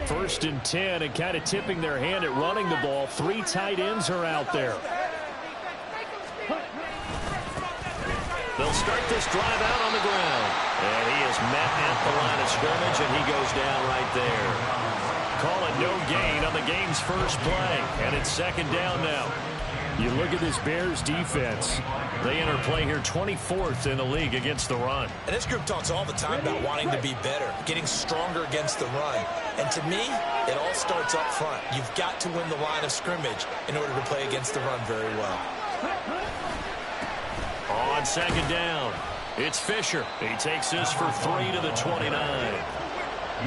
First and 10, and kind of tipping their hand at running the ball. 3 tight ends are out there. They'll start this drive out on the ground. And he is met at the line of scrimmage, and he goes down right there. Call it no gain on the game's first play, and it's second down now. You look at this Bears defense. They enter play here 24th in the league against the run. And this group talks all the time about wanting to be better, getting stronger against the run. And to me, it all starts up front. You've got to win the line of scrimmage in order to play against the run very well. On second down, it's Fisher. He takes this for 3 to the 29.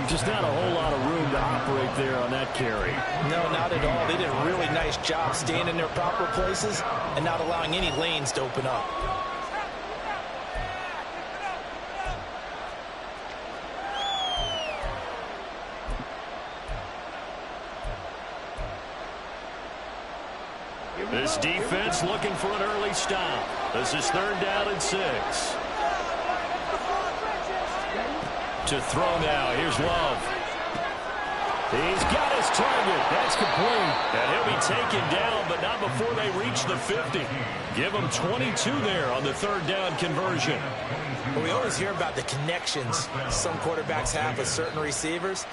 Just not a whole lot of room to operate there on that carry. No, not at all. They did a really nice job staying in their proper places and not allowing any lanes to open up. This defense looking for an early stop. This is 3rd down and 6. To throw now. Here's Love. He's got his target. That's complete. And he'll be taken down, but not before they reach the 50. Give him 22 there on the 3rd down conversion. Well, we always hear about the connections some quarterbacks have with certain receivers.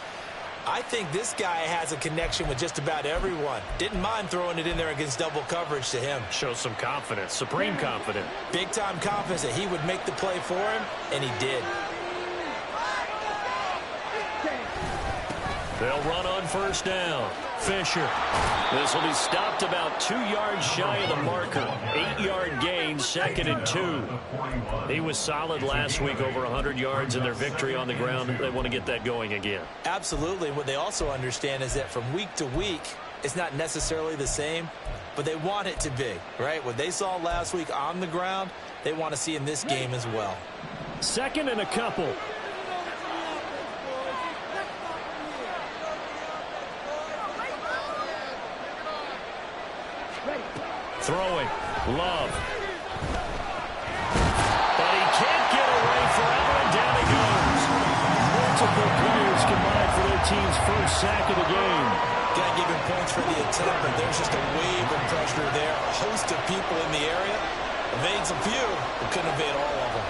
I think this guy has a connection with just about everyone. Didn't mind throwing it in there against double coverage to him. Shows some confidence, supreme confidence. Big-time confidence that he would make the play for him, and he did. They'll run on 1st down. Fisher. This will be stopped about 2 yards shy of the marker. 8-yard gain, 2nd and 2. He was solid last week, over 100 yards in their victory on the ground. They want to get that going again. Absolutely. What they also understand is that from week to week, it's not necessarily the same, but they want it to be, right? What they saw last week on the ground, they want to see in this game as well. 2nd and a couple. Throwing. Love. And he can't get away forever, and down he goes. Multiple players combined for their team's first sack of the game. Got to give him points for the attempt, but there's just a wave of pressure there. A host of people in the area. Evades a few, but couldn't evade all of them.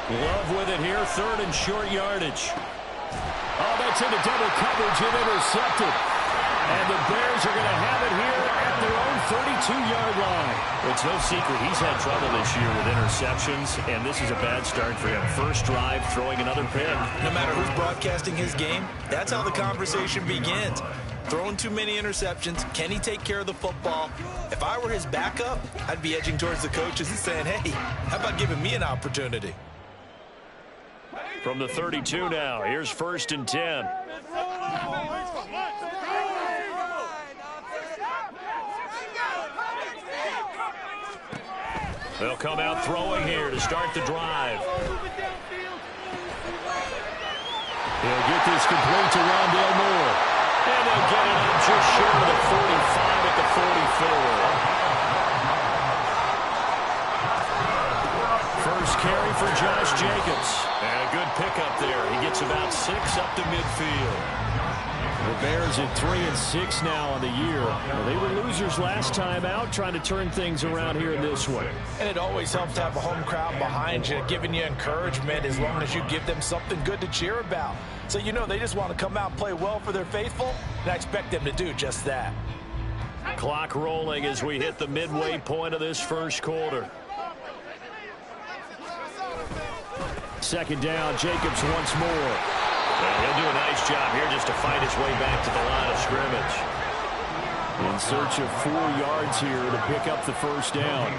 Love with it here, 3rd and short yardage. Oh, that's into double coverage and intercepted. And the Bears are going to have it here at their own 32-yard line. It's no secret he's had trouble this year with interceptions, and this is a bad start for him. First drive, throwing another pick. No matter who's broadcasting his game, that's how the conversation begins. Throwing too many interceptions. Can he take care of the football? If I were his backup, I'd be edging towards the coaches and saying, hey, how about giving me an opportunity? From the 32 now, here's 1st and 10. They'll come out throwing here to start the drive. He'll get this complete to Rondale Moore. And they'll get it up just short of the 45 at the 44. First carry for Josh Jacobs. And a good pickup there. He gets about 6 up to midfield. The Bears at 3-6 now on the year. Well, they were losers last time out, trying to turn things around here in this one. And it always helps to have a home crowd behind you, giving you encouragement as long as you give them something good to cheer about. So you know they just want to come out and play well for their faithful, and I expect them to do just that. Clock rolling as we hit the midway point of this first quarter. 2nd down, Jacobs once more. And he'll do a nice job here just to fight his way back to the line of scrimmage. In search of 4 yards here to pick up the first down.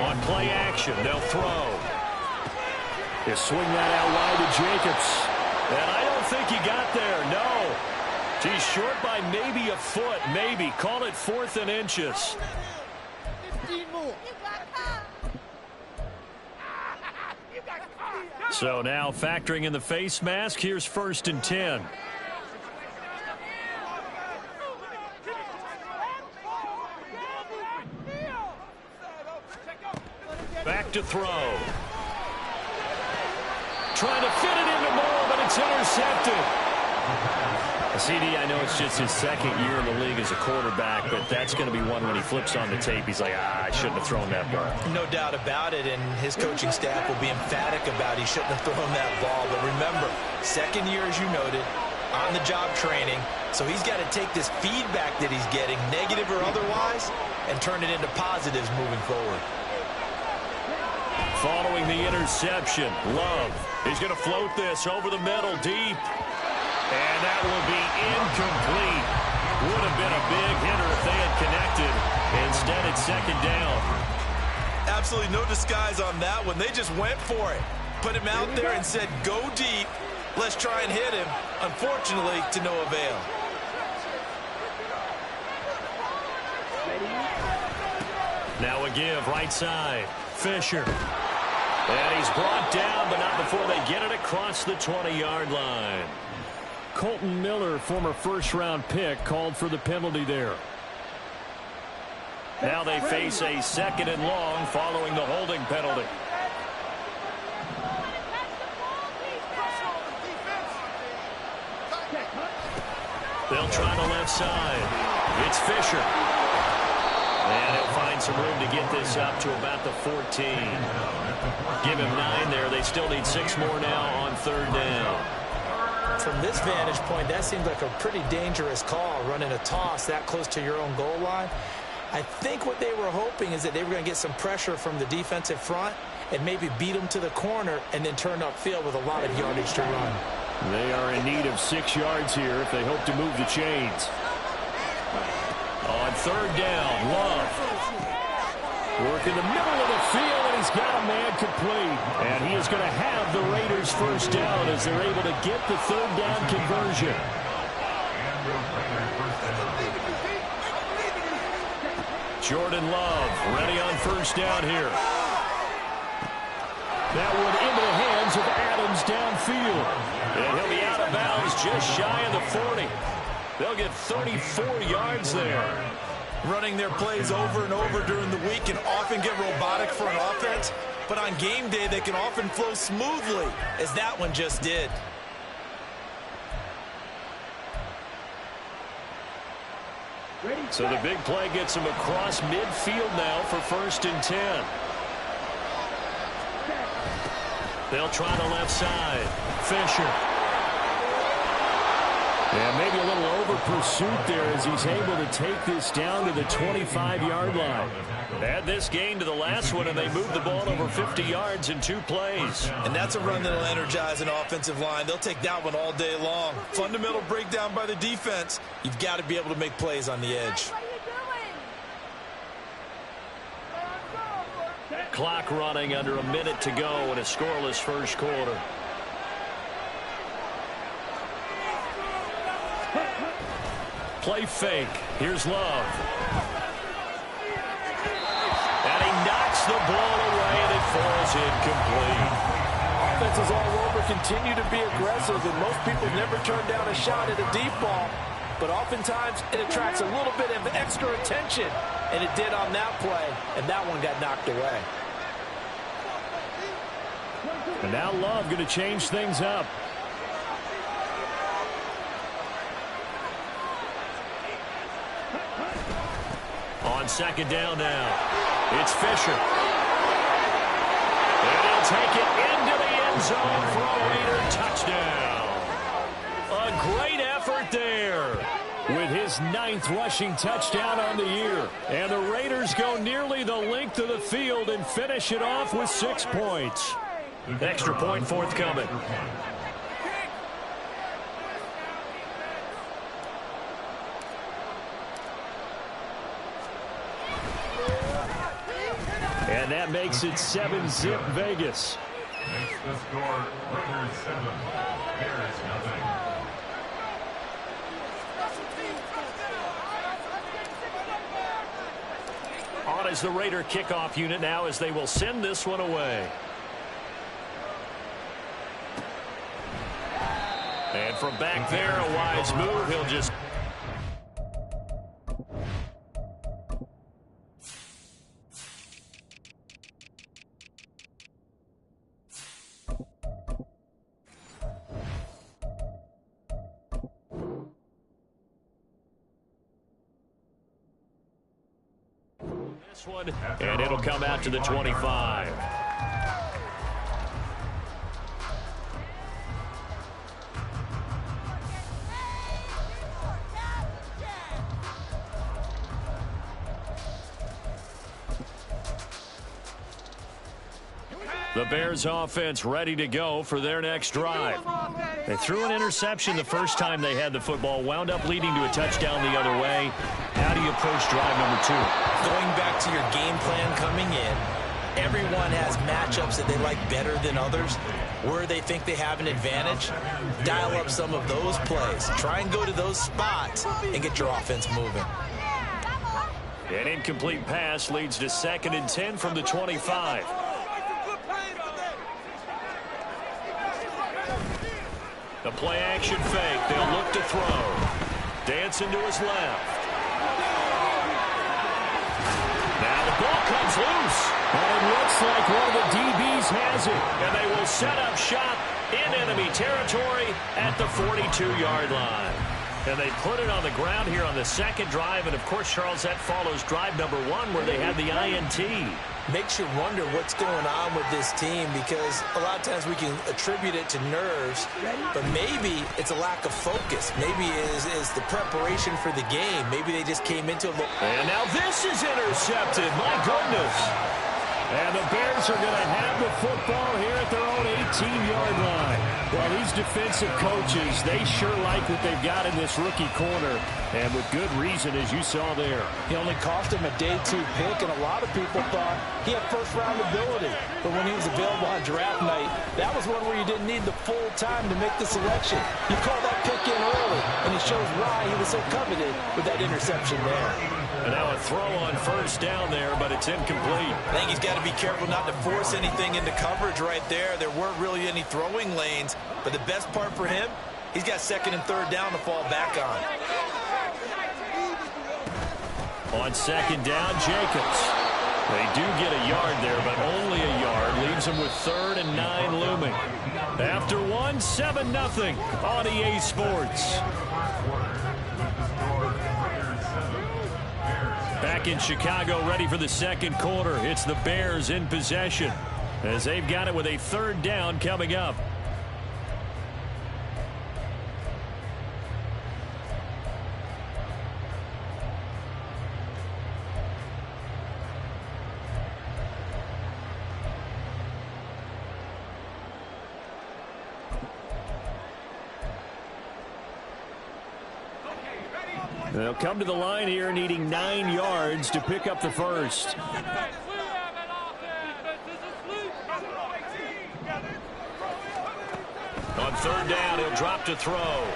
On play action, they'll throw. They swing that out wide to Jacobs. And I don't think he got there, no. He's short by maybe a foot, maybe. Call it 4th and inches. 15 more. So now factoring in the face mask, here's 1st and 10. Back to throw. Trying to fit it into Moore, but it's intercepted. CD, I know it's just his second year in the league as a quarterback, but that's going to be one when he flips on the tape. He's like, I shouldn't have thrown that ball. No doubt about it, and his coaching staff will be emphatic about he shouldn't have thrown that ball. But remember, second year, as you noted, on-the-job training, so he's got to take this feedback that he's getting, negative or otherwise, and turn it into positives moving forward. Following the interception, Love is going to float this over the middle deep. And that will be incomplete. Would have been a big hitter if they had connected. Instead, it's second down. Absolutely no disguise on that one. They just went for it. Put him out there and said, go deep. Let's try and hit him. Unfortunately, to no avail. Now a give, right side. Fisher. And he's brought down, but not before they get it across the 20-yard line. Colton Miller, former first-round pick, called for the penalty there. Now they face a second and long following the holding penalty. They'll try the left side. It's Fisher. And he'll find some room to get this up to about the 14. Give him 9 there. They still need 6 more now on third down. From this vantage point, that seems like a pretty dangerous call, running a toss that close to your own goal line. I think what they were hoping is that they were going to get some pressure from the defensive front and maybe beat them to the corner and then turn upfield with a lot of yardage to run. They are in need of 6 yards here if they hope to move the chains. On third down, Love. Work in the middle of the field, and he's got a man complete. And he is going to have the Raiders first down as they're able to get the third down conversion. Jordan Love ready on first down here. That one into the hands of Adams downfield. And he'll be out of bounds just shy of the 40. They'll get 34 yards there. Running their plays over and over during the week can often get robotic for an offense, but on game day they can often flow smoothly, as that one just did. So the big play gets them across midfield now for 1st and 10. They'll try the left side. Fisher. Yeah, maybe a little over pursuit there as he's able to take this down to the 25-yard line. Add this gain to the last one, and they moved the ball over 50 yards in 2 plays. And that's a run that'll energize an offensive line. They'll take that one all day long. Fundamental breakdown by the defense. You've got to be able to make plays on the edge. Clock running under a minute to go in a scoreless first quarter. Play fake. Here's Love. And he knocks the ball away, and it falls incomplete. Offenses all over continue to be aggressive, and most people never turn down a shot at a deep ball. But oftentimes, it attracts a little bit of extra attention, and it did on that play, and that one got knocked away. And now Love going to change things up. On second down now, it's Fisher. And he'll take it into the end zone for a Raider touchdown. A great effort there. With his 9th rushing touchdown on the year. And the Raiders go nearly the length of the field and finish it off with 6 points. Extra point forthcoming. And that makes it 7-zip Vegas. Makes the score Raiders 7, Bears nothing. On is the Raider kickoff unit now as they will send this one away. And from back there, a wise move. He'll just... And it'll come out to the 25. The Bears offense ready to go for their next drive. They threw an interception the first time they had the football, wound up leading to a touchdown the other way. How do you approach drive number 2? Going back to your game plan coming in, everyone has matchups that they like better than others. Where they think they have an advantage, dial up some of those plays. Try and go to those spots and get your offense moving. An incomplete pass leads to 2nd and 10 from the 25. The play action fake. They'll look to throw. Dancing to his left. Now the ball comes loose. And it looks like one of the DBs has it. And they will set up shop in enemy territory at the 42-yard line. And they put it on the ground here on the second drive. And, of course, Charles, that follows drive number 1 where they had the INT. Makes you wonder what's going on with this team, because a lot of times we can attribute it to nerves, but maybe it's a lack of focus. Maybe it is the preparation for the game. Maybe they just came into it. And now this is intercepted. My goodness. And the Bears are going to have the football here at their own 18-yard line. Well, these defensive coaches, they sure like what they've got in this rookie corner, and with good reason, as you saw there. He only cost him a day 2 pick, and a lot of people thought he had first-round ability. But when he was available on draft night, that was one where you didn't need the full time to make the selection. You call that pick in early, and it shows why he was so coveted with that interception there. And now a throw on first down there, but it's incomplete. I think he's got to be careful not to force anything into coverage right there. There weren't really any throwing lanes, but the best part for him, he's got 2nd and 3rd down to fall back on. On 2nd down, Jacobs. They do get a yard there, but only a yard. Leaves them with 3rd and 9 looming. After 1, 7-0 on EA Sports. Back in Chicago, ready for the second quarter. It's the Bears in possession as they've got it with a 3rd down coming up. They'll come to the line here needing 9 yards to pick up the first. On 3rd down, he'll drop to throw.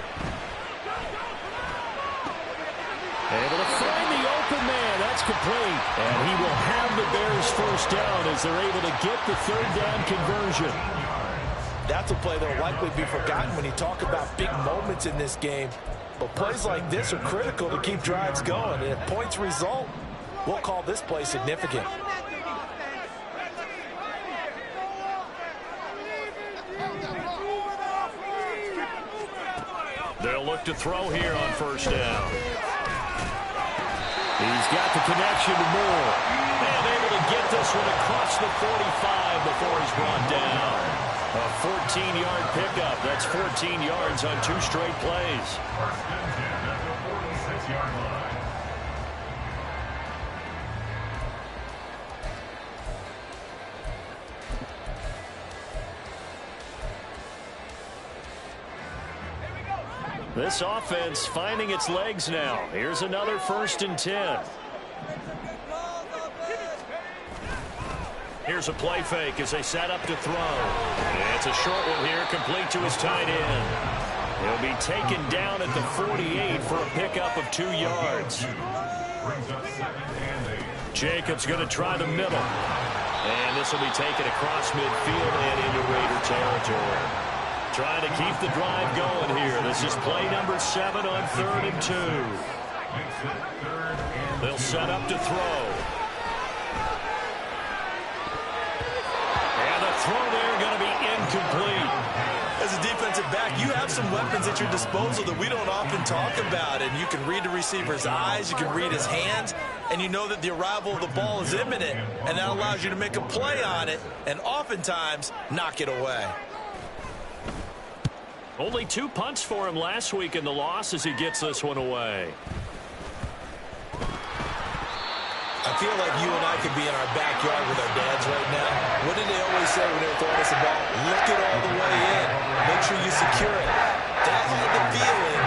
Able to find the open man. That's complete. And he will have the Bears first down as they're able to get the 3rd down conversion. That's a play that will likely be forgotten when you talk about big moments in this game. But plays like this are critical to keep drives going. And if points result, we'll call this play significant. They'll look to throw here on first down. He's got the connection to Moore. And able to get this one across the 45 before he's brought down. A 14-yard pickup. That's 14 yards on 2 straight plays. This offense finding its legs now. Here's another 1st and 10. Here's a play fake as they set up to throw. And it's a short one here, complete to his tight end. He'll be taken down at the 48 for a pickup of 2 yards. Jacobs going to try the middle. And this will be taken across midfield and into Raider territory. Trying to keep the drive going here. This is play number 7 on 3rd and 2. They'll set up to throw. And the throw there going to be incomplete. As a defensive back, you have some weapons at your disposal that we don't often talk about. And you can read the receiver's eyes, you can read his hands, and you know that the arrival of the ball is imminent, and that allows you to make a play on it and oftentimes knock it away. Only 2 punts for him last week in the loss as he gets this one away. I feel like you and I could be in our backyard with our dads right now. What did they always say when they were throwing us a ball? Look it all the way in. Make sure you secure it. That had the feeling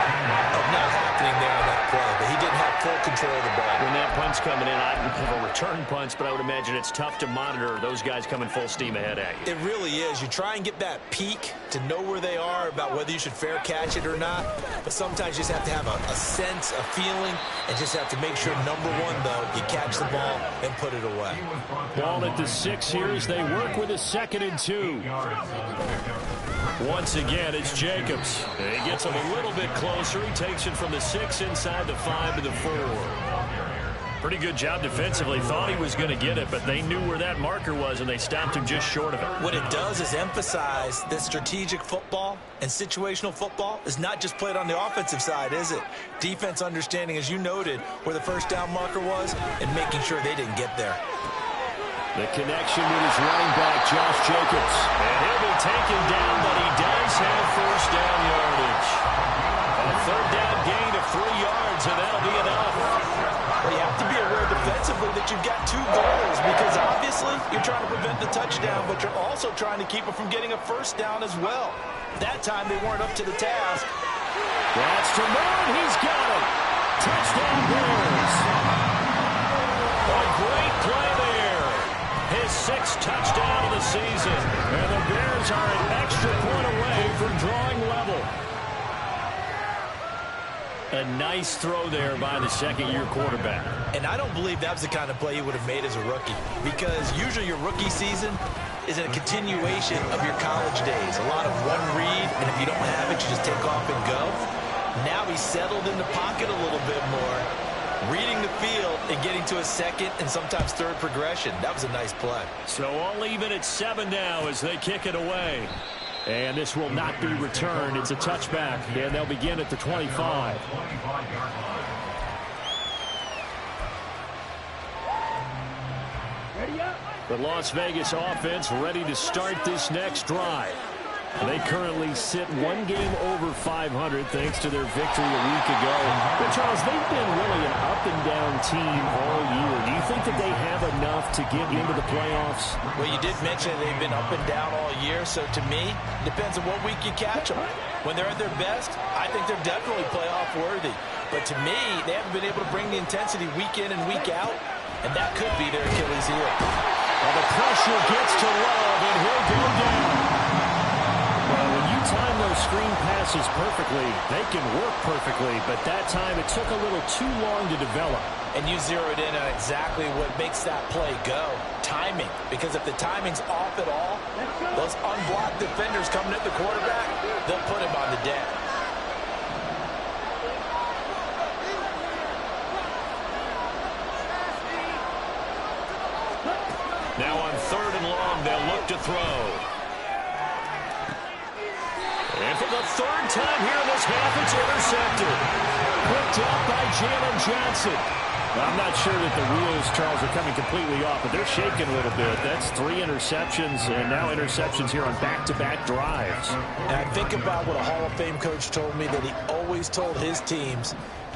of not happening there on that play, but he didn't have full control of the ball. When that punt's coming in, I don't have a return punch, but I would imagine it's tough to monitor those guys coming full steam ahead at you. It really is. You try and get that peek to know where they are about whether you should fair catch it or not, but sometimes you just have to have a sense, a feeling, and just have to make sure, number one, though, you catch the ball and put it away. Ball at the 6 here as they work with a 2nd and 2. Once again, it's Jacobs. He gets him a little bit closer. He takes it from the 6 inside the 5 to the 4. Pretty good job defensively. Thought he was going to get it, but they knew where that marker was, and they stopped him just short of it. What it does is emphasize that strategic football and situational football is not just played on the offensive side, is it? Defense understanding, as you noted, where the first down marker was and making sure they didn't get there. The connection with his running back, Josh Jacobs. And he'll be taken down, but he does have first down yardage. A 3rd down gain of 3 yards, and that'll be enough. Well, you have to be aware defensively that you've got 2 goals because obviously you're trying to prevent the touchdown, but you're also trying to keep it from getting a first down as well. That time they weren't up to the task. That's to Moore, he's got it. Touchdown Bears. A great play there. His 6th touchdown of the season. And the Bears are an extra point away from drawing level. A nice throw there by the 2nd-year quarterback. And I don't believe that was the kind of play he would have made as a rookie because usually your rookie season is a continuation of your college days. A lot of one read, and if you don't have it, you just take off and go. Now he's settled in the pocket a little bit more, reading the field and getting to a 2nd and sometimes 3rd progression. That was a nice play. So all even at 7 now as they kick it away. And this will not be returned. It's a touchback, and they'll begin at the 25. The Las Vegas offense ready to start this next drive. They currently sit 1 game over 500 thanks to their victory a week ago. But Charles, they've been really an up-and-down team all year. Do you think that they have enough to get into the playoffs? Well, you did mention they've been up and down all year, so to me, it depends on what week you catch them. When they're at their best, I think they're definitely playoff worthy. But to me, they haven't been able to bring the intensity week in and week out, and that could be their Achilles heel. Well, the pressure gets to Love, and he'll go down. Well, when you time those screen passes perfectly, they can work perfectly, but that time it took a little too long to develop. And you zeroed in on exactly what makes that play go. Timing. Because if the timing's off at all, those unblocked defenders coming at the quarterback, they'll put him on the deck. Now on 3rd and long, they'll look to throw. And for the 3rd time here in this half, it's intercepted. Picked up by Jalen Johnson. I'm not sure that the wheels, Charles, are coming completely off, but they're shaking a little bit. That's 3 interceptions, and now interceptions here on back-to-back drives. And I think about what a Hall of Fame coach told me, that he always told his teams,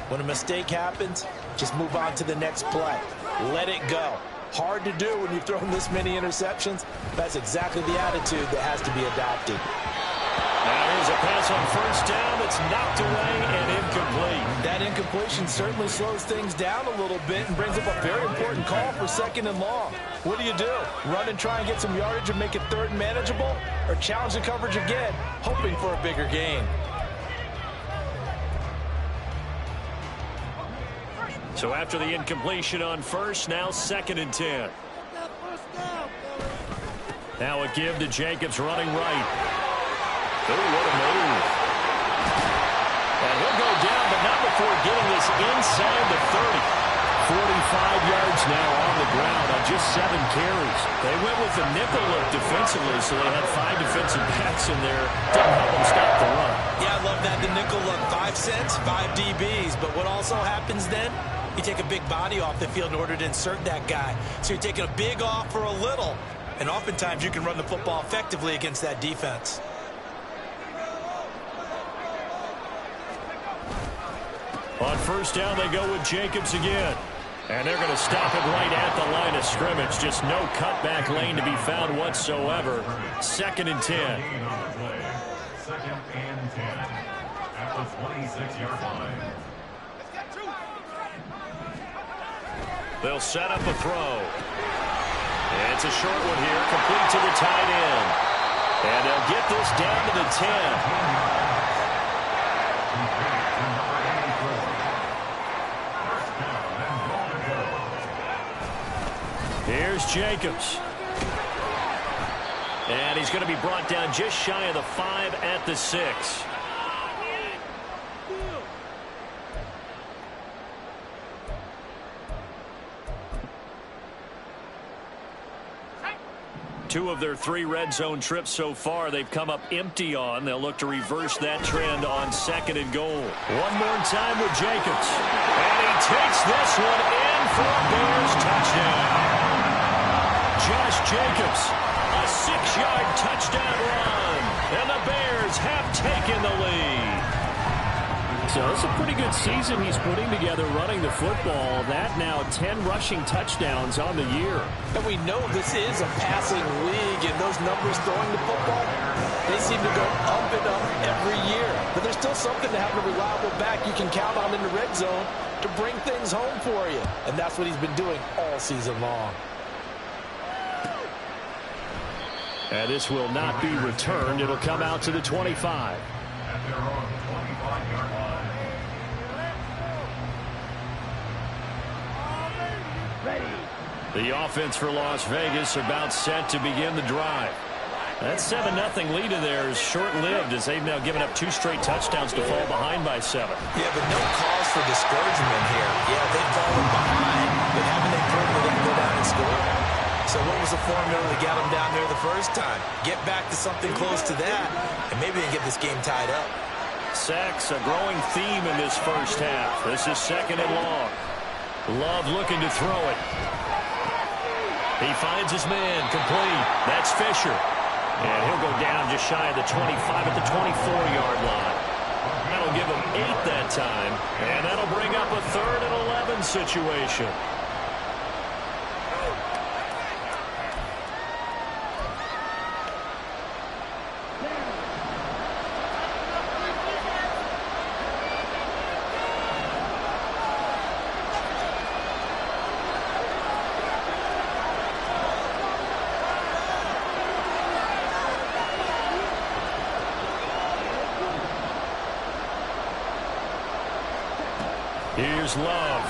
when a mistake happens, just move on to the next play. Let it go. Hard to do when you've thrown this many interceptions. That's exactly the attitude that has to be adopted. Now here's a pass on 1st down that's knocked away and incomplete. That incompletion certainly slows things down a little bit and brings up a very important call for 2nd and long. What do? Run and try and get some yardage and make it 3rd and manageable? Or challenge the coverage again, hoping for a bigger gain? So after the incompletion on 1st, now 2nd and 10. Now a give to Jacobs running right. Oh, what a move. And he'll go down, but not before getting this inside the 30. 45 yards now on the ground on just 7 carries. They went with the nickel look defensively, so they had 5 defensive backs in there. Didn't help them stop the run. Yeah, I love that. The nickel look, 5 cents, 5 DBs. But what also happens then? You take a big body off the field in order to insert that guy. So you're taking a big off for a little. And oftentimes you can run the football effectively against that defense. On first down, they go with Jacobs again. And they're going to stop it right at the line of scrimmage. Just no cutback lane to be found whatsoever. 2nd and 10. Second and 10 at the 26-yard line. They'll set up a throw. And it's a short one here, complete to the tight end. And they'll get this down to the 10. Here's Jacobs. And he's going to be brought down just shy of the 5 at the 6. Two of their 3 red zone trips so far they've come up empty on. They'll look to reverse that trend on 2nd and goal. One more time with Jacobs. And he takes this one in for a Bears touchdown. Josh Jacobs, a 6-yard touchdown run. And the Bears have taken the lead. So it's a pretty good season he's putting together running the football. That now 10 rushing touchdowns on the year. And we know this is a passing league, and those numbers throwing the football, they seem to go up and up every year. But there's still something to having a reliable back you can count on in the red zone to bring things home for you. And that's what he's been doing all season long. And this will not be returned. It'll come out to the 25. At their own 25-yard line. The offense for Las Vegas about set to begin the drive. That 7-0 lead of theirs short-lived as they've now given up 2 straight touchdowns to fall behind by 7. Yeah, but no cause for discouragement here. Yeah, they've fallen behind, but haven't they proven that they can go down and score? So what was the formula that got them down there the first time? Get back to something close to that, and maybe they get this game tied up. Sacks, a growing theme in this first half. This is 2nd and long. Love looking to throw it. He finds his man, complete. That's Fisher. And he'll go down just shy of the 25 at the 24-yard line. That'll give him 8 that time. And that'll bring up a 3rd and 11 situation. Here's Love.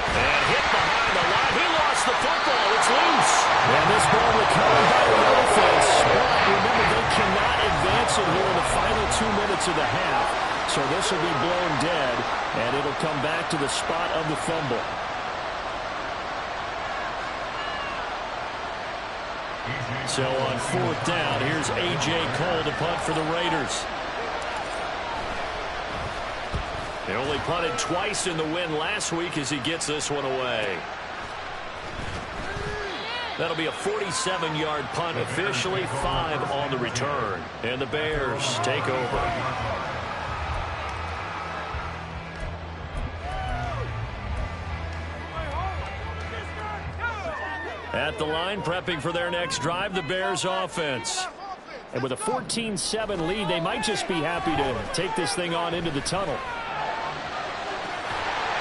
And hit behind the line. He lost the football. It's loose. And this ball recovered by the offense. But remember, they cannot advance it here in the final 2 minutes of the half. So this will be blown dead, and it'll come back to the spot of the fumble. So on 4th down, here's A.J. Cole to punt for the Raiders. They only punted twice in the win last week as he gets this one away. That'll be a 47-yard punt, officially 5 on the return. And the Bears take over. At the line, prepping for their next drive, the Bears offense. And with a 14-7 lead, they might just be happy to take this thing on into the tunnel.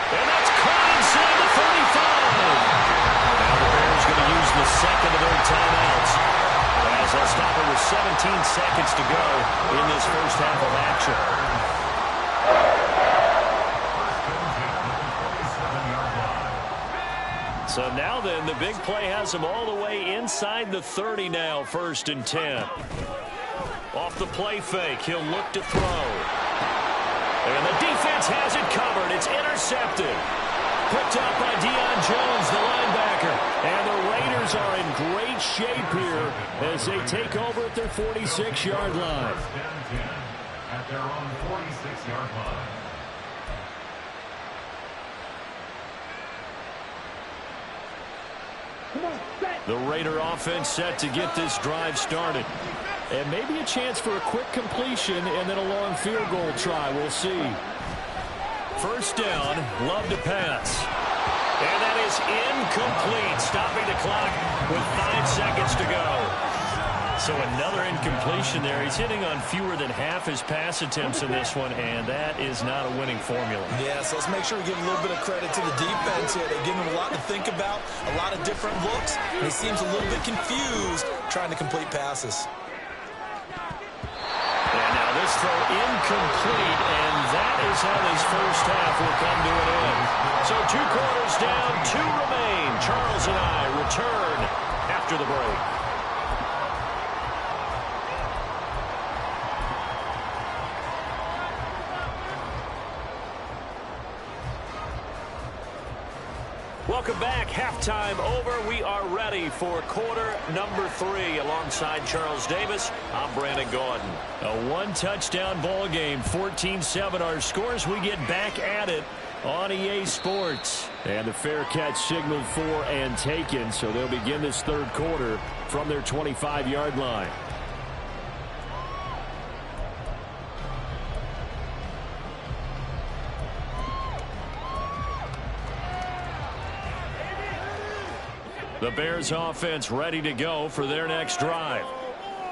And that's caught inside the 35. Now the Bears going to use the second of their timeouts as they'll stop it with 17 seconds to go in this first half of action. So now then, the big play has them all the way inside the 30 now, 1st and 10. Off the play fake, he'll look to throw. And the defense has it covered. covered. It's intercepted. Picked up by Deion Jones, the linebacker. And the Raiders are in great shape here as they take over at their 46-yard line. At their own 46-yard line. The Raider offense set to get this drive started. And maybe a chance for a quick completion and then a long field goal try. We'll see. First down, Love to pass. And that is incomplete, stopping the clock with 5 seconds to go. So another incompletion there. He's hitting on fewer than half his pass attempts in this one, and that is not a winning formula. Yes, let's make sure we give a little bit of credit to the defense here. They're giving him a lot to think about, a lot of different looks, and he seems a little bit confused trying to complete passes. And now this throw incomplete, and that is how this first half will come to an end. So 2 quarters down, 2 remain. Charles and I return after the break. Welcome back. Halftime over. We are ready for quarter number 3. Alongside Charles Davis, I'm Brandon Gaudin. A 1-touchdown ball game, 14-7 our scores. We get back at it on EA Sports. And the fair catch signaled for and taken, so they'll begin this third quarter from their 25-yard line. The Bears offense ready to go for their next drive.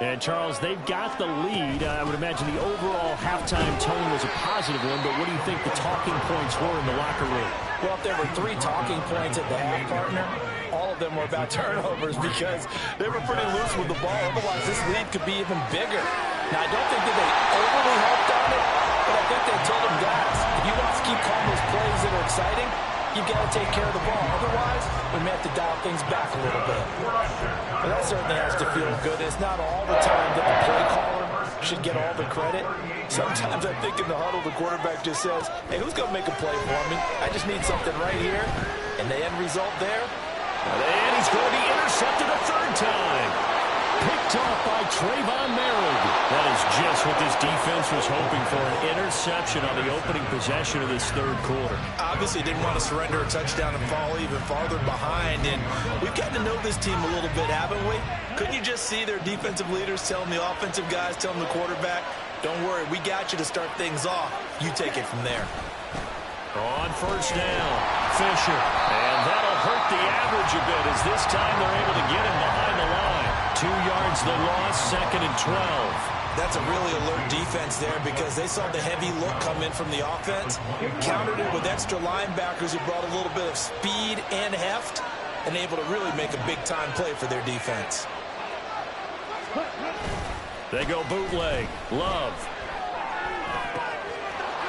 And, Charles, they've got the lead. I would imagine the overall halftime tone was a positive one, but what do you think the talking points were in the locker room? Well, if there were 3 talking points at the half, partner, all of them were about turnovers because they were pretty loose with the ball. Otherwise, this lead could be even bigger. Now, I don't think that they overly helped on it, but I think they told them, guys, if you want to keep calling those plays that are exciting, you've got to take care of the ball. Otherwise, we may have to dial things back a little bit. But that certainly has to feel good. It's not all the time that the play caller should get all the credit. Sometimes I think in the huddle, the quarterback just says, hey, who's going to make a play for me? I just need something right here. And the end result there. And he's going to be intercepted a 3rd time. Picked off by Trayvon Merrick. That is just what this defense was hoping for, an interception on the opening possession of this third quarter. Obviously didn't want to surrender a touchdown and fall even farther behind, and we've gotten to know this team a little bit, haven't we? Couldn't you just see their defensive leaders telling the offensive guys, telling the quarterback, don't worry, we got you to start things off. You take it from there. On first down, Fisher. And that'll hurt the average a bit as this time they're able to get him behind the line. 2 yards the loss, 2nd and 12. That's a really alert defense there because they saw the heavy look come in from the offense, countered it with extra linebackers who brought a little bit of speed and heft, and able to really make a big-time play for their defense. They go bootleg. Love.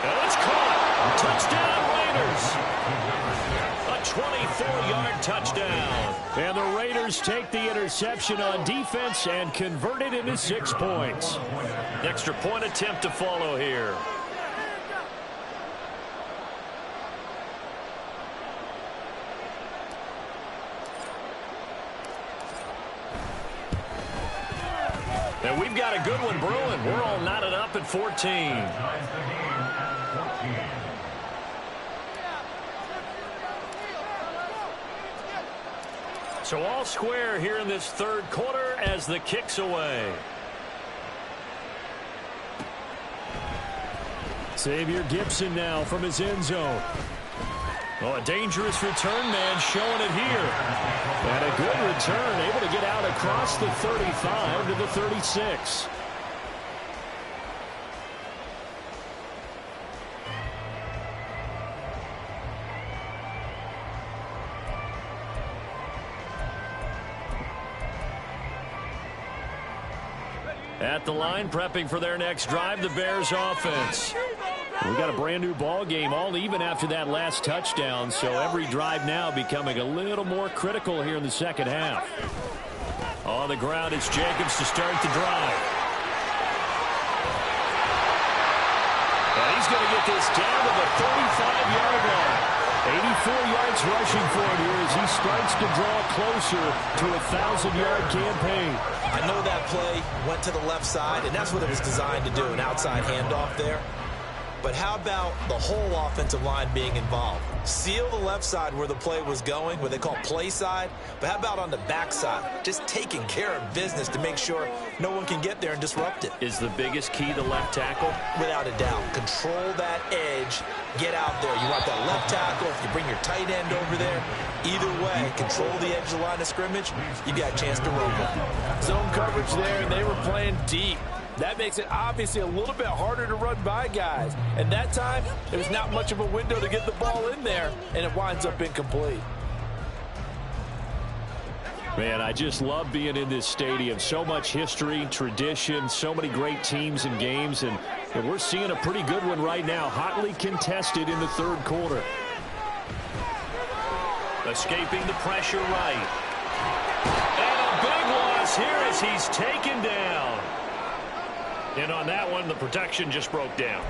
And it's caught. Touchdown, Raiders. A 24-yard touchdown. And the Raiders take the interception on defense and convert it into 6 points. Extra point attempt to follow here. And we've got a good one brewing. We're all knotted up at 14. So all square here in this third quarter as the kick's away. Xavier Gipson now from his end zone. Oh, a dangerous return man showing it here. And a good return, able to get out across the 35 to the 36. At the line, prepping for their next drive, the Bears offense. We got a brand new ball game, all even after that last touchdown, so every drive now becoming a little more critical here in the second half. On the ground, it's Jacobs to start the drive. And he's going to get this down to the 35-yard What's rushing for it here as he starts to draw closer to a 1,000-yard campaign. I know that play went to the left side, and that's what it was designed to do, an outside handoff there. But how about the whole offensive line being involved? Seal the left side where the play was going, what they call play side. But how about on the back side? Just taking care of business to make sure no one can get there and disrupt it. Is the biggest key the left tackle? Without a doubt. Control that edge. Get out there. You want that left tackle. If you bring your tight end over there, either way, control the edge of the line of scrimmage, you got a chance to run with it. Zone coverage there, and they were playing deep. That makes it obviously a little bit harder to run by guys. And that time, there was not much of a window to get the ball in there, and it winds up incomplete. Man, I just love being in this stadium. So much history, tradition, so many great teams and games, and we're seeing a pretty good one right now, hotly contested in the third quarter. Escaping the pressure right. And a big loss here as he's taken down. And on that one, the protection just broke down.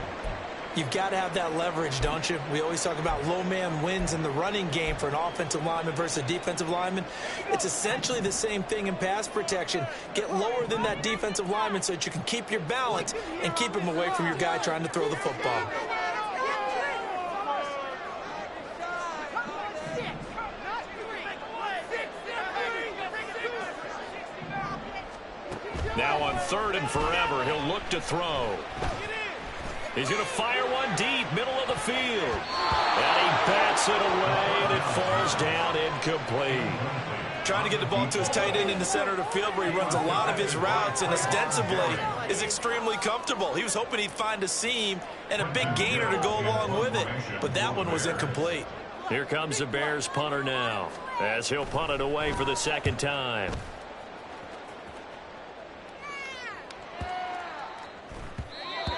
You've got to have that leverage, don't you? We always talk about low man wins in the running game for an offensive lineman versus a defensive lineman. It's essentially the same thing in pass protection. Get lower than that defensive lineman so that you can keep your balance and keep him away from your guy trying to throw the football. Now on 3rd and forever, he'll look to throw. He's going to fire one deep, middle of the field. And he bats it away, and it falls down incomplete. Trying to get the ball to his tight end in the center of the field where he runs a lot of his routes and ostensibly is extremely comfortable. He was hoping he'd find a seam and a big gainer to go along with it, but that one was incomplete. Here comes the Bears punter now as he'll punt it away for the second time.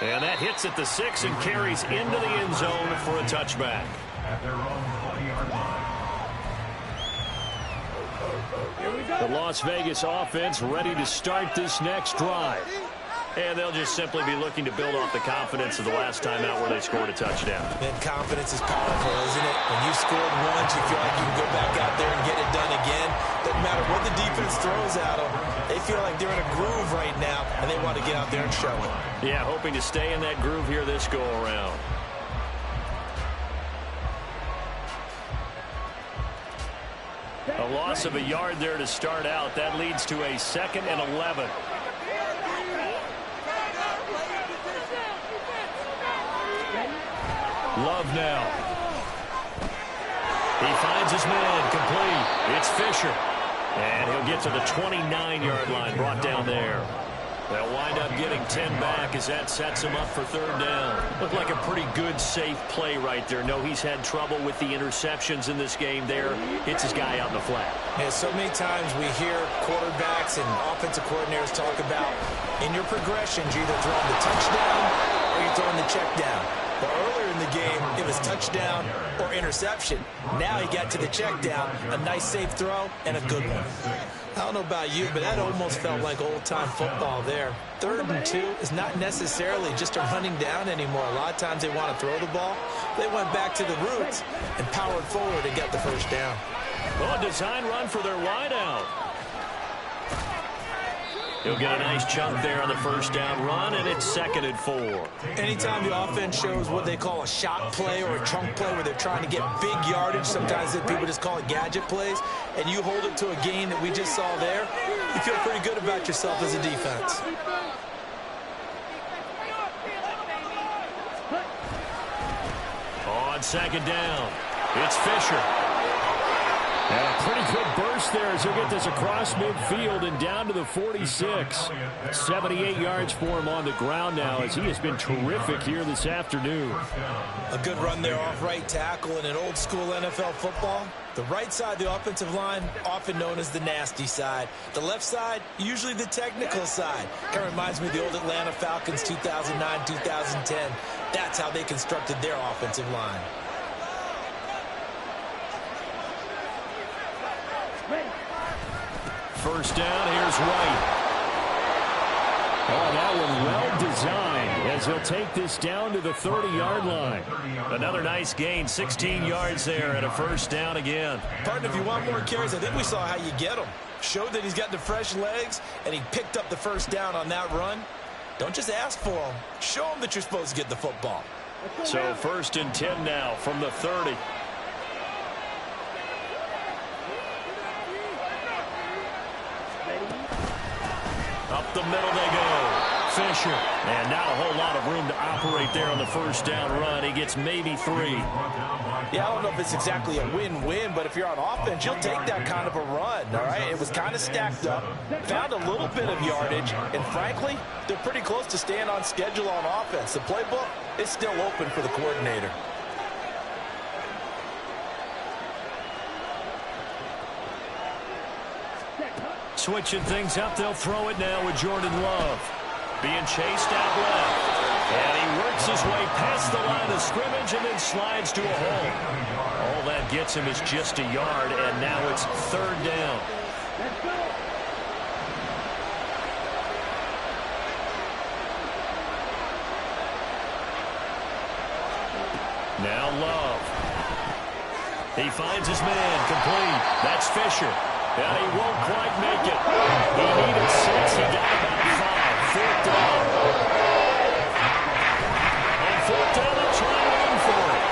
And that hits at the 6 and carries into the end zone for a touchback. At their own 20-yard line. The Las Vegas offense ready to start this next drive. And they'll just simply be looking to build off the confidence of the last time out where they scored a touchdown. Man, confidence is powerful, isn't it? When you scored once, you feel like you can go back out there and get it done again. Doesn't matter what the defense throws at them. They feel like they're in a groove right now, and they want to get out there and show it. Yeah, hoping to stay in that groove here this go-around. A loss of a yard there to start out. That leads to a 2nd and 11. Love now. He finds his man, complete. It's Fisher. And he'll get to the 29-yard line, brought down there. They'll wind up getting 10 back as that sets him up for 3rd down. Looked like a pretty good, safe play right there. No, he's had trouble with the interceptions in this game there. Hits his guy out in the flat. Yeah, so many times we hear quarterbacks and offensive coordinators talk about in your progressions, you're either throwing the touchdown or you're throwing the check down. But earlier in the game, it was touchdown or interception. Now he got to the check down, a nice safe throw, and a good one. I don't know about you, but that almost felt like old-time football there. 3rd and 2 is not necessarily just a running down anymore. A lot of times they want to throw the ball. They went back to the roots and powered forward and got the 1st down. Oh, a design run for their wideout. He'll get a nice chunk there on the 1st down run, and it's 2nd and 4. Anytime the offense shows what they call a shot play or a chunk play where they're trying to get big yardage, sometimes people just call it gadget plays, and you hold it to a gain that we just saw there, you feel pretty good about yourself as a defense. On 2nd down, it's Fisher. And a pretty good burst there as he'll get this across midfield and down to the 46. 78 yards for him on the ground now as he has been terrific here this afternoon. A good run there off right tackle in an old school NFL football. The right side of the offensive line, often known as the nasty side. The left side, usually the technical side. Kind of reminds me of the old Atlanta Falcons 2009, 2010. That's how they constructed their offensive line. First down, here's White. Oh, that one well designed as he'll take this down to the 30-yard line. Another nice gain, 16 yards there and a first down again. Partner, if you want more carries, I think we saw how you get them. Showed that he's got the fresh legs, and he picked up the first down on that run. Don't just ask for him. Show him that you're supposed to get the football. So 1st and 10 now from the 30. Up the middle they go. Fisher. And not a whole lot of room to operate there on the first down run. He gets maybe 3. Yeah, I don't know if it's exactly a win-win, but if you're on offense, you'll take that kind of a run, all right? It was kind of stacked up, found a little bit of yardage, and frankly, they're pretty close to staying on schedule on offense. The playbook is still open for the coordinator. Switching things up, they'll throw it now with Jordan Love. Being chased out left. And he works his way past the line of scrimmage and then slides to a hole. All that gets him is just a yard, and now it's 3rd down. Now Love. He finds his man complete. That's Fisher. And he won't quite make it. He needed 6. He got about 5. 4th down. On 4th down, they'll try to run for it.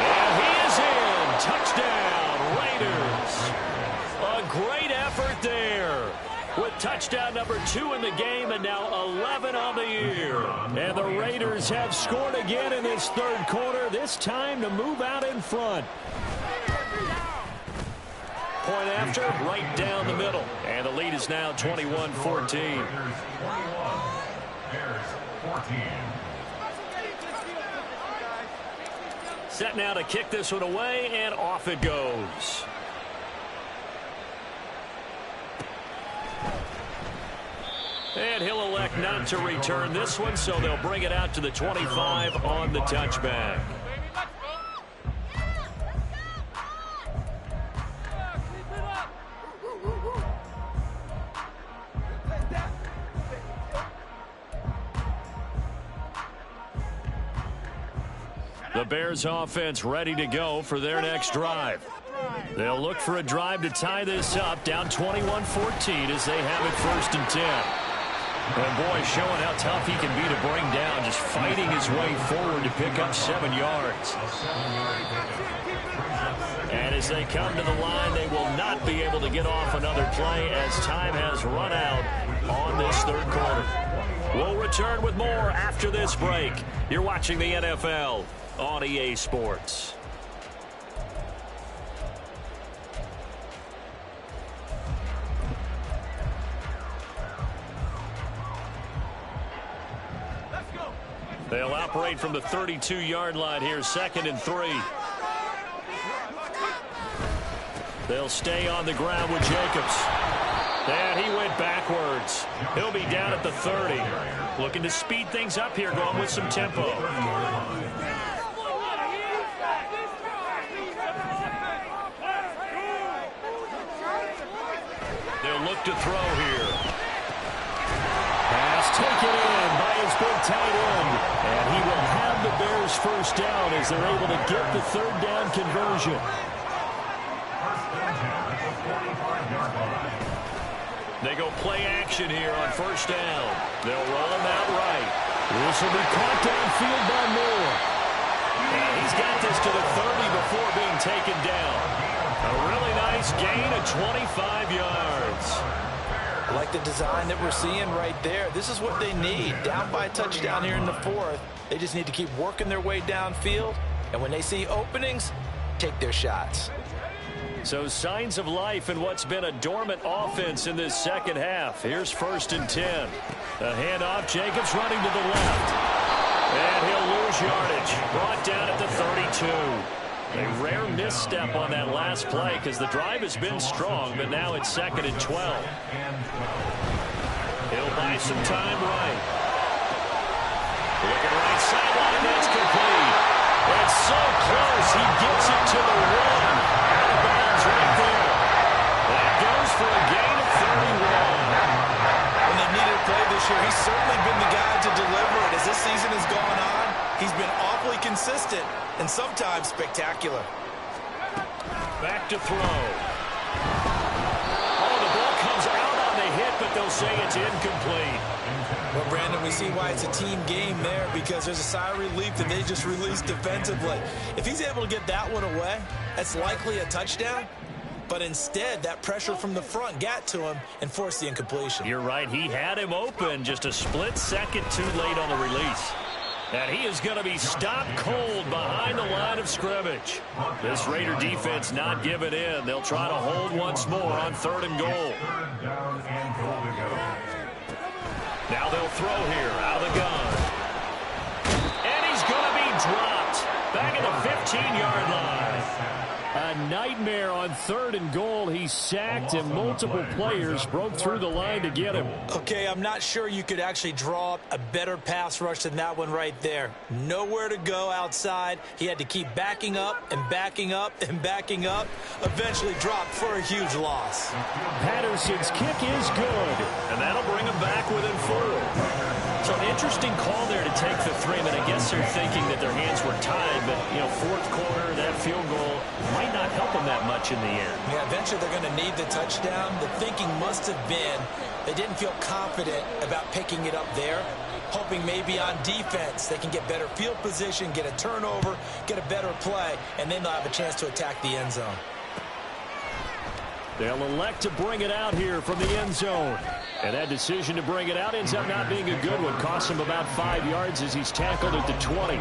And he is in. Touchdown, Raiders. A great effort there. With touchdown number 2 in the game and now 11 on the year. And the Raiders have scored again in this 3rd quarter, this time to move out in front. Point after, right down the middle. And the lead is now 21-14. Set now to kick this one away, and off it goes. And he'll elect not to return this one, so they'll bring it out to the 25 on the touchback. The Bears offense ready to go for their next drive. They'll look for a drive to tie this up, down 21-14 as they have it 1st and 10. And boy, showing how tough he can be to bring down, just fighting his way forward to pick up 7 yards. And as they come to the line, they will not be able to get off another play as time has run out on this 3rd quarter. We'll return with more after this break. You're watching the NFL on EA Sports. They'll operate from the 32-yard line here, 2nd and 3. They'll stay on the ground with Jacobs. And he went backwards. He'll be down at the 30. Looking to speed things up here, going with some tempo. They'll look to throw here. Pass taken in by his big tight end. And he will have the Bears 1st down as they're able to get the 3rd down conversion. They go play action here on 1st down. They'll roll him out right. This will be caught downfield by Moore. And he's got this to the 30 before being taken down. A really nice gain of 25 yards. I like the design that we're seeing right there. This is what they need. Down by a touchdown here in the 4th. They just need to keep working their way downfield. And when they see openings, take their shots. So signs of life in what's been a dormant offense in this 2nd half. Here's 1st and 10. A handoff, Jacobs running to the left. And he'll lose yardage. Brought down at the 32. A rare misstep on that last play because the drive has been strong, but now it's 2nd and 12. He'll buy some time right. Looking right sideline, that's complete. It's so close, he gets it to the 1. Out of bounds right there. That goes for a gain of 31. When they needed a play this year, he's certainly been the guy to awfully consistent and sometimes spectacular. Back to throw. Oh, the ball comes out on the hit, but they'll say it's incomplete. Well, Brandon, we see why it's a team game there, because there's a sigh of relief that they just released defensively. If he's able to get that one away, that's likely a touchdown. But instead, that pressure from the front got to him and forced the incompletion. You're right. He had him open just a split second too late on the release. And he is going to be stopped cold behind the line of scrimmage. This Raider defense not giving in. They'll try to hold once more on 3rd and goal. Now they'll throw here out of the gun. And he's going to be dropped back at the 15-yard line. A nightmare on 3rd and goal. He sacked and multiple players broke through the line to get him. Okay, I'm not sure you could actually draw up a better pass rush than that one right there. Nowhere to go outside. He had to keep backing up and backing up and backing up. Eventually dropped for a huge loss. Patterson's kick is good. And that'll bring him back within 4. So an interesting call there to take the 3. I guess they're thinking that their hands were tied, but, you know, 4th quarter, that field goal might not help them that much in the end. Yeah, eventually they're going to need the touchdown. The thinking must have been they didn't feel confident about picking it up there, hoping maybe on defense they can get better field position, get a turnover, get a better play, and then they'll have a chance to attack the end zone. They'll elect to bring it out here from the end zone. And that decision to bring it out ends up not being a good one. Costs him about 5 yards as he's tackled at the 20.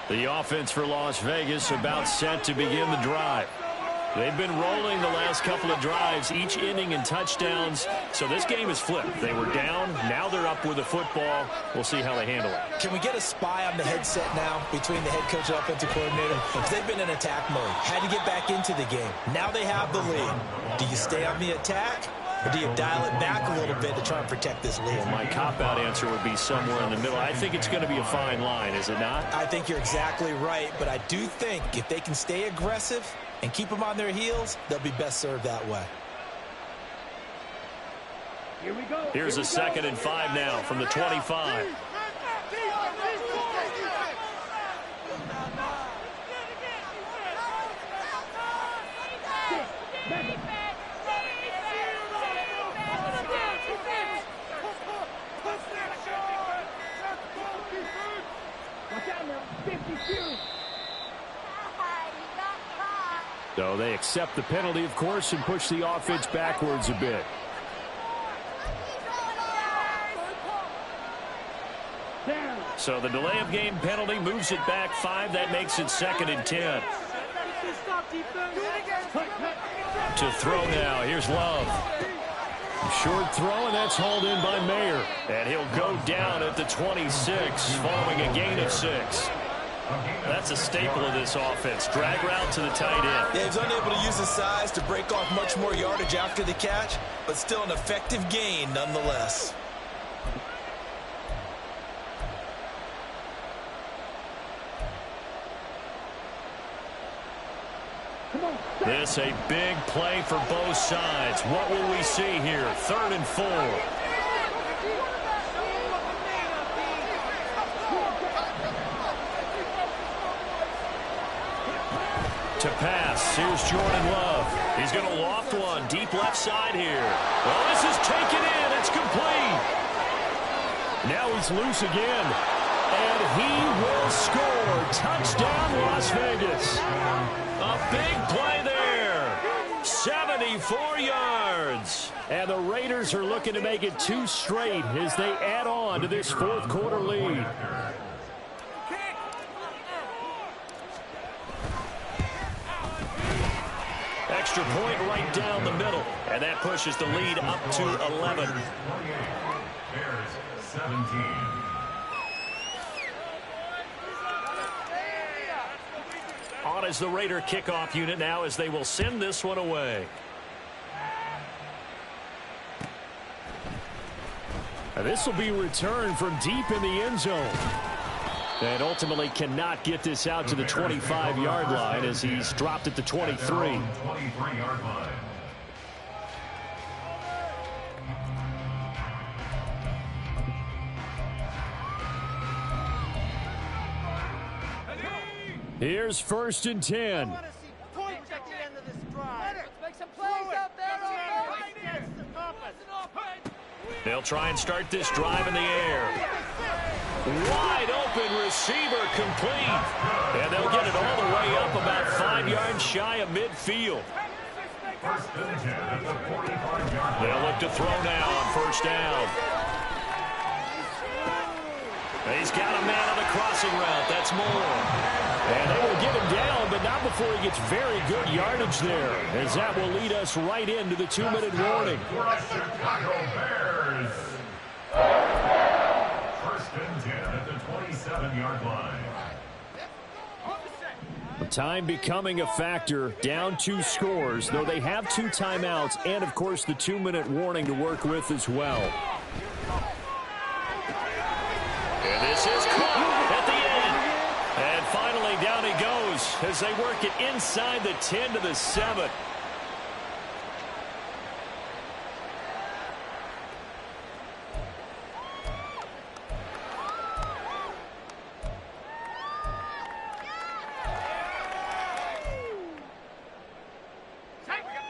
The offense for Las Vegas about set to begin the drive. They've been rolling the last couple of drives, each inning in touchdowns. So this game is flipped. They were down. Now they're up with the football. We'll see how they handle it. Can we get a spy on the headset now between the head coach and offensive coordinator? Because they've been in attack mode. Had to get back into the game. Now they have the lead. Do you stay on the attack, or do you dial it back a little bit to try and protect this lead? Well, my cop-out answer would be somewhere in the middle. I think it's going to be a fine line, is it not? I think you're exactly right, but I do think if they can stay aggressive and keep them on their heels, they'll be best served that way. Here's a 2nd and 5 now from the 25. So they accept the penalty, of course, and push the offense backwards a bit. So the delay of game penalty moves it back 5. That makes it 2nd and 10. To throw now. Here's Love. Short throw, and that's hauled in by Mayer. And he'll go down at the 26 following a gain of 6. That's a staple of this offense. Drag route to the tight end. Yeah, he's unable to use his size to break off much more yardage after the catch, but still an effective gain nonetheless. This a big play for both sides. What will we see here? 3rd and 4. To pass. Here's Jordan Love. He's going to loft one deep left side here. Well, this is taken in. It's complete. Now he's loose again. And he will score. Touchdown, Las Vegas. A big play there. 74 yards. And the Raiders are looking to make it 2 straight as they add on to this 4th quarter lead. Extra point right down the middle. And that pushes the lead up to 11. Bears 17. On as the Raider kickoff unit now as they will send this one away. And this will be returned from deep in the end zone. And ultimately cannot get this out to the 25-yard line as he's dropped at the 23. 23-yard line. Here's 1st and 10. I want to see points at the end of this drive. Let's make some plays out there. They'll try and start this drive in the air. Wide open receiver complete. And they'll get it all the way up about 5 yards shy of midfield. First and 10 at the 45-yard line. They'll look to throw now on 1st down. He's got a man on the crossing route. That's Moore. And they will get him down, but not before he gets very good yardage there, as that will lead us right into the 2-minute warning. For the Chicago Bears. First and 10 at the 27-yard line. Time becoming a factor, down 2 scores, though they have 2 timeouts and, of course, the 2-minute warning to work with as well. And this is caught at the end. And finally down he goes as they work it inside the 10 to the 7.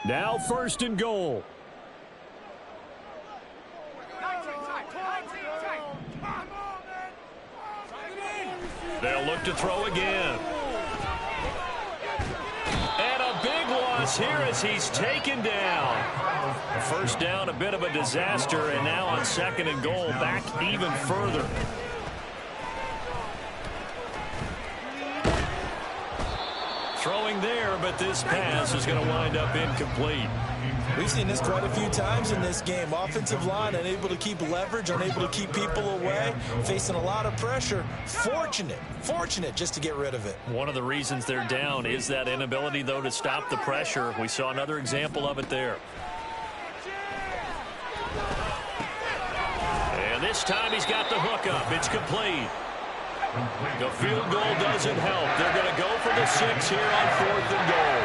Now 1st and goal. They'll look to throw again. And a big loss here as he's taken down. The 1st down, a bit of a disaster, and now on 2nd and goal, back even further. Throwing there, but this pass is going to wind up incomplete. We've seen this quite a few times in this game. Offensive line unable to keep leverage, unable to keep people away, facing a lot of pressure. Fortunate just to get rid of it. One of the reasons they're down is that inability, though, to stop the pressure. We saw another example of it there. And this time he's got the hook up. It's complete. The field goal doesn't help. They're going to go for the 6 here on 4th and goal.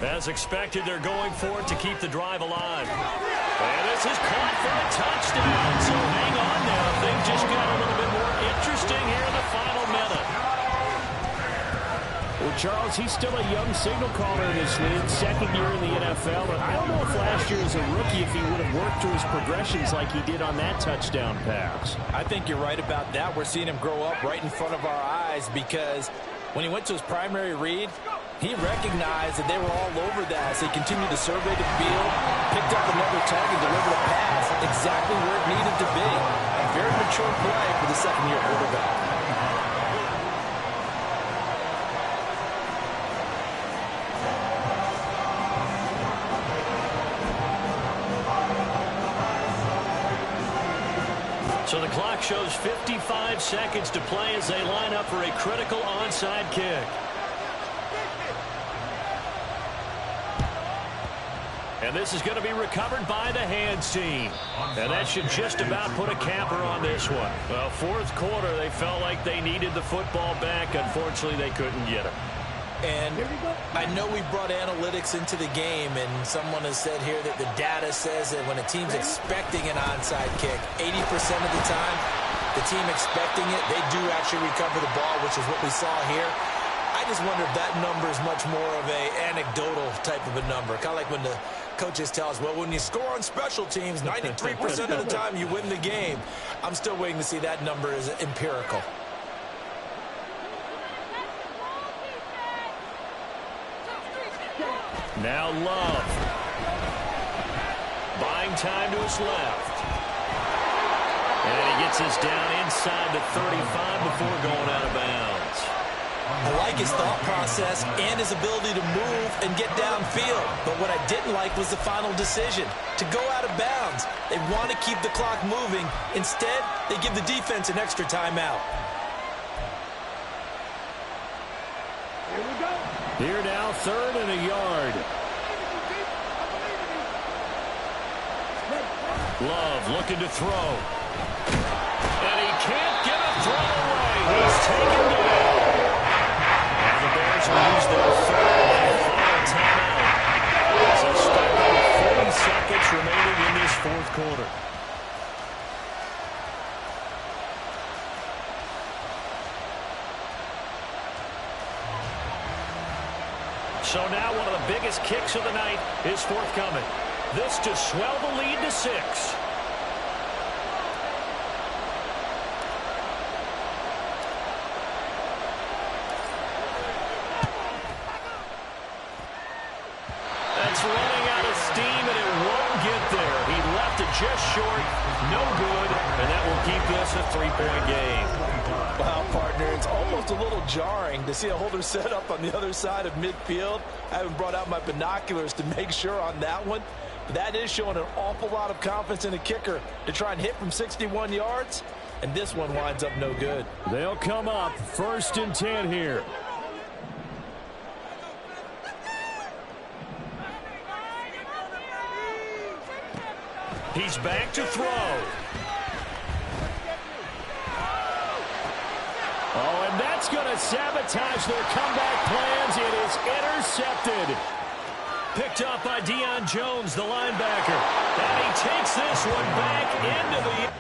As expected, they're going for it to keep the drive alive. And this is caught for a touchdown. So hang on now. Things just got a little bit more interesting here in the final minute. Well, Charles, he's still a young signal caller in this league, 2nd year in the NFL. And I don't know if last year as a rookie, if he would have worked through his progressions like he did on that touchdown pass. I think you're right about that. We're seeing him grow up right in front of our eyes because when he went to his primary read, he recognized that they were all over that. So he continued to survey the field, picked up another tag, and delivered a pass exactly where it needed to be. A very mature play for the 2nd-year quarterback. So the clock shows 55 seconds to play as they line up for a critical onside kick. And this is going to be recovered by the hands team. And that should just about put a capper on this one. Well, 4th quarter, they felt like they needed the football back. Unfortunately, they couldn't get it. And I know we brought analytics into the game, and someone has said here that the data says that when a team's expecting an onside kick, 80% of the time, the team expecting it, they do actually recover the ball, which is what we saw here. I just wonder if that number is much more of a anecdotal type of a number. Kind of like when the coaches tell us, well, when you score on special teams, 93% of the time you win the game. I'm still waiting to see that number is empirical. Now Love. Buying time to his left. And he gets us down inside the 35 before going out of bounds. I like his thought process and his ability to move and get downfield. But what I didn't like was the final decision, to go out of bounds. They want to keep the clock moving. Instead, they give the defense an extra timeout. Here we go. Here now, 3rd and a yard. Love looking to throw. And he can't get a throw away. He's taken down. And the Bears will use their 3rd and final timeout. As they start on So now one of the biggest kicks of the night is forthcoming. This to swell the lead to 6. That's running out of steam, and it won't get there. He left it just short. No good, and that will keep this a 3-point game. Wow, partner, it's almost a little jarring to see a holder set up on the other side of midfield. I haven't brought out my binoculars to make sure on that one. But that is showing an awful lot of confidence in a kicker to try and hit from 61 yards. And this one winds up no good. They'll come up 1st and 10 here. He's back to throw. Oh, and that's going to sabotage their comeback plans. It is intercepted. Picked up by Deion Jones, the linebacker. And he takes this one back into the...